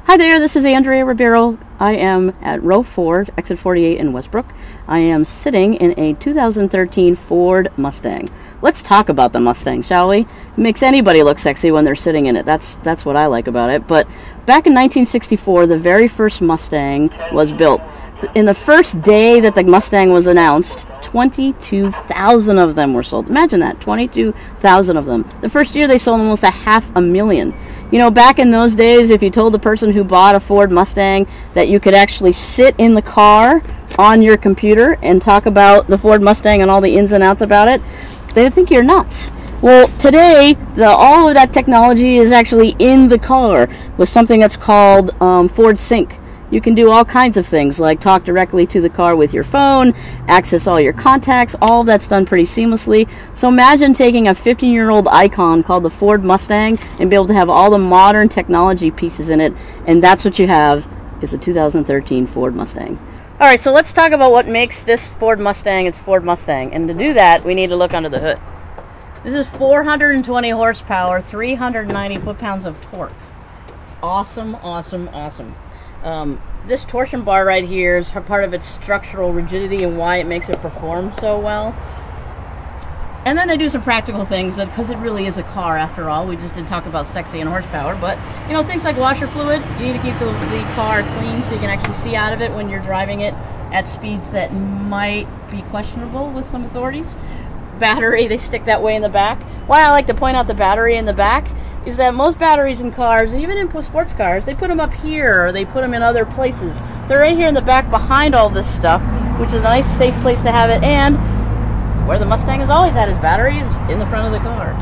Hi there, this is Andrea Ribeiro. I am at Rowe 4, exit 48 in Westbrook. I am sitting in a 2013 Ford Mustang. Let's talk about the Mustang, shall we? It makes anybody look sexy when they're sitting in it. That's what I like about it. But back in 1964, the very first Mustang was built. In the first day that the Mustang was announced, 22,000 of them were sold. Imagine that, 22,000 of them. The first year they sold almost 500,000. You know, back in those days, if you told the person who bought a Ford Mustang that you could actually sit in the car on your computer and talk about the Ford Mustang and all the ins and outs about it, they would think you're nuts. Well, today, all of that technology is actually in the car with something that's called Ford Sync. You can do all kinds of things like talk directly to the car with your phone, access all your contacts, all of that's done pretty seamlessly. So imagine taking a 15-year-old icon called the Ford Mustang and be able to have all the modern technology pieces in it, and that's what you have is a 2013 Ford Mustang. Alright, so let's talk about what makes this Ford Mustang its Ford Mustang, and to do that we need to look under the hood. This is 420 horsepower, 390 foot-pounds of torque. Awesome, awesome, awesome. This torsion bar right here is part of its structural rigidity and why it makes it perform so well. And then they do some practical things because it really is a car after all. We just did talk about sexy and horsepower, but you know, things like washer fluid, you need to keep the car clean so you can actually see out of it when you're driving it at speeds that might be questionable with some authorities. Battery, they stick that way in the back. Why I like to point out the battery in the back is that most batteries in cars, even in sports cars, they put them up here or they put them in other places. They're right here in the back behind all this stuff, which is a nice safe place to have it, and it's where the Mustang has always had its batteries, in the front of the car.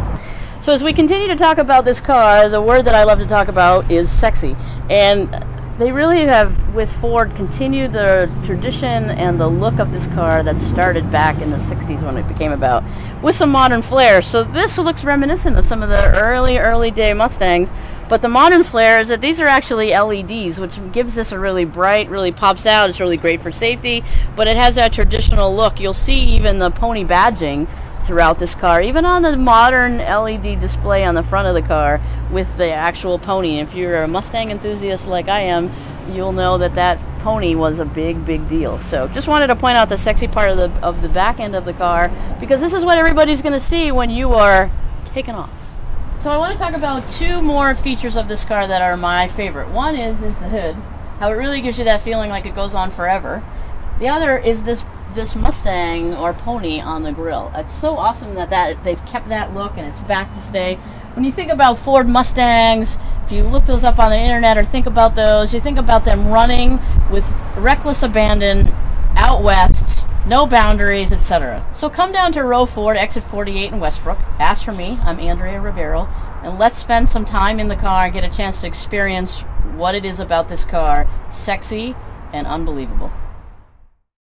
So as we continue to talk about this car, the word that I love to talk about is sexy. And they really have, with Ford, continued the tradition and the look of this car that started back in the 60s when it became about, with some modern flair. So this looks reminiscent of some of the early day Mustangs, but the modern flair is that these are actually LEDs, which gives this a really bright, really pops out. It's really great for safety, but it has that traditional look. You'll see even the pony badging throughout this car, even on the modern LED display on the front of the car with the actual pony. If you're a Mustang enthusiast like I am, you'll know that that pony was a big deal. So just wanted to point out the sexy part of the back end of the car, because this is what everybody's going to see when you are taking off. So I want to talk about two more features of this car that are my favorite. One is the hood, how it really gives you that feeling like it goes on forever. The other is this Mustang or pony on the grill. It's so awesome that they've kept that look and it's back to stay. When you think about Ford Mustangs, if you look those up on the internet or think about those, you think about them running with reckless abandon out west, no boundaries, etc. So come down to Rowe 4, exit 48 in Westbrook. Ask for me. I'm Andrea Ribeiro, and let's spend some time in the car and get a chance to experience what it is about this car. Sexy and unbelievable.